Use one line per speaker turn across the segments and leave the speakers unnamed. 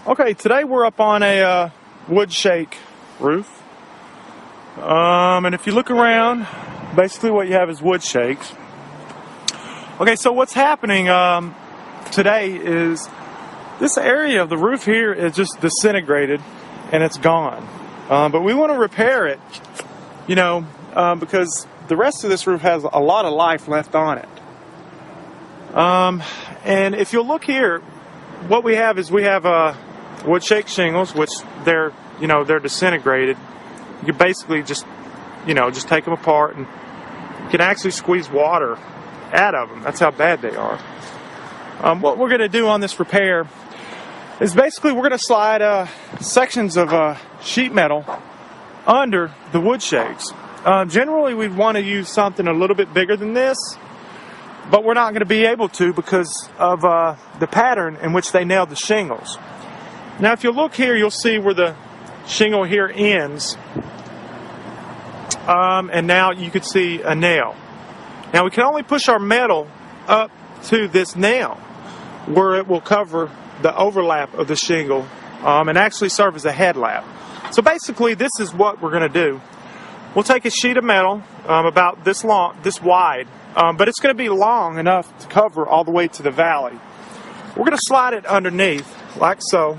Okay, today we're up on a wood shake roof. And if you look around, basically what you have is wood shakes. Okay, so what's happening today is this area of the roof here is just disintegrated and it's gone. But we want to repair it, because the rest of this roof has a lot of life left on it. And if you'll look here, what we have is wood shake shingles, which they're disintegrated. You can basically just take them apart and you can actually squeeze water out of them. That's how bad they are. What we're going to do on this repair is basically we're going to slide sections of sheet metal under the wood shakes. Generally, we'd want to use something a little bit bigger than this, but we're not going to be able to because of the pattern in which they nailed the shingles. Now, if you look here, you'll see where the shingle here ends, and now you can see a nail. Now, we can only push our metal up to this nail where it will cover the overlap of the shingle and actually serve as a headlap. So basically, this is what we're going to do. We'll take a sheet of metal about this long, this wide, but it's going to be long enough to cover all the way to the valley. We're going to slide it underneath, like so,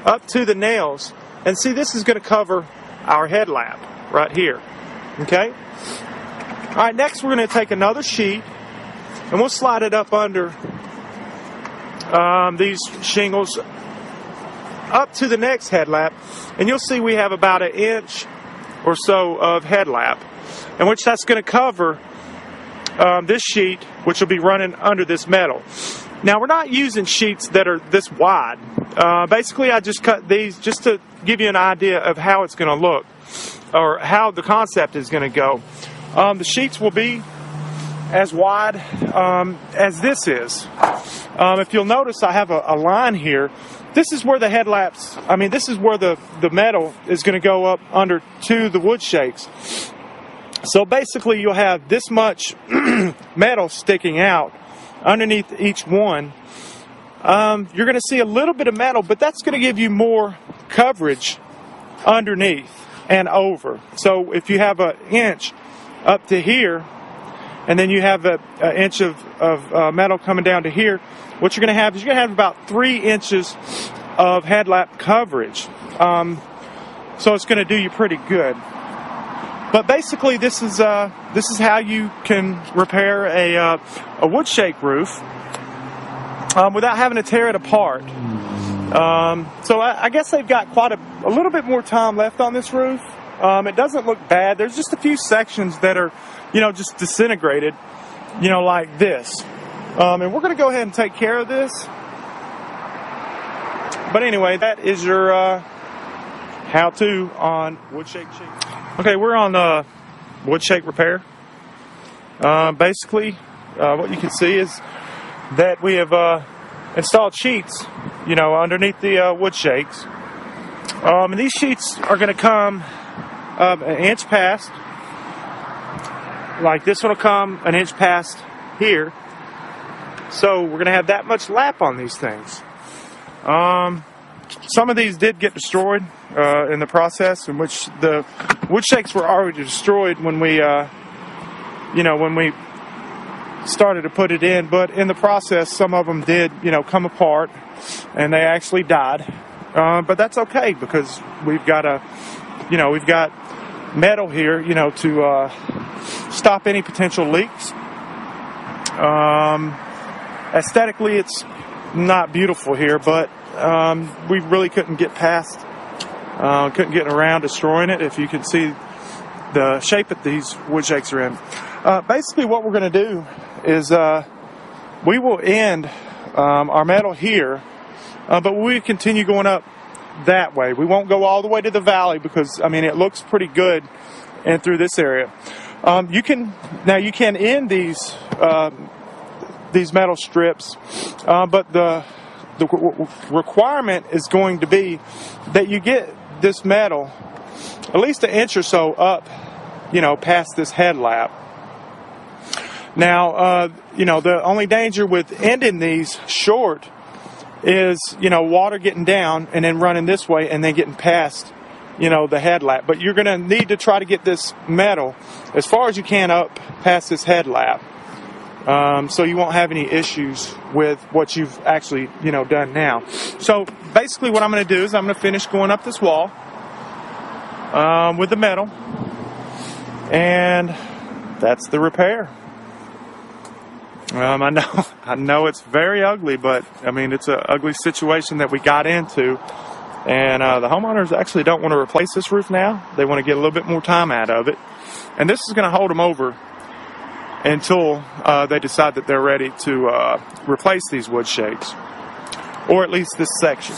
up to the nails. And see, this is going to cover our headlap right here. Okay? All right, next we're going to take another sheet, and we'll slide it up under these shingles up to the next headlap. And you'll see we have about an inch or so of headlap, in which that's going to cover this sheet, which will be running under this metal. Now, we're not using sheets that are this wide. Basically, I just cut these just to give you an idea of how it's going to look, or how the concept is going to go. The sheets will be as wide as this is. If you'll notice, I have a line here. This is where the headlaps, this is where the metal is going to go up under to the wood shakes. So basically, you'll have this much metal sticking out underneath each one. You're going to see a little bit of metal, but that's going to give you more coverage underneath and over. So if you have an inch up to here, and then you have an inch of metal coming down to here, what you're going to have is you're going to have about 3 inches of headlap coverage. So it's going to do you pretty good. But basically, this is how you can repair a wood shake roof without having to tear it apart. So I guess they've got quite a little bit more time left on this roof. It doesn't look bad. There's just a few sections that are, just disintegrated, like this. And we're going to go ahead and take care of this. But anyway, that is your how-to on wood shake. Okay, we're on wood shake repair. Basically, what you can see is that we have installed sheets, underneath the wood shakes. And these sheets are going to come an inch past. Like this one will come an inch past here. So we're going to have that much lap on these things. Some of these did get destroyed in the process, in which the wood shakes were already destroyed when we started to put it in. But in the process, some of them did, come apart, and they actually died. But that's okay, because we've got we've got metal here, to stop any potential leaks. Aesthetically, it's not beautiful here, but we really couldn't get around destroying it. If you can see the shape that these wood shakes are in. Basically, what we're going to do is we will end our metal here, but we continue going up that way. We won't go all the way to the valley because, it looks pretty good and through this area. You can end these metal strips, but the requirement is going to be that you get this metal at least an inch or so up, past this headlap. Now, the only danger with ending these short is, water getting down and then running this way and then getting past, the headlap. But you're going to need to try to get this metal as far as you can up past this headlap, so you won't have any issues with what you've actually, done now. So basically what I'm going to do is I'm going to finish going up this wall with the metal, and that's the repair. I know it's very ugly, but it's an ugly situation that we got into, and the homeowners actually don't want to replace this roof now. They want to get a little bit more time out of it, and this is going to hold them over until they decide that they're ready to replace these wood shakes, or at least this section.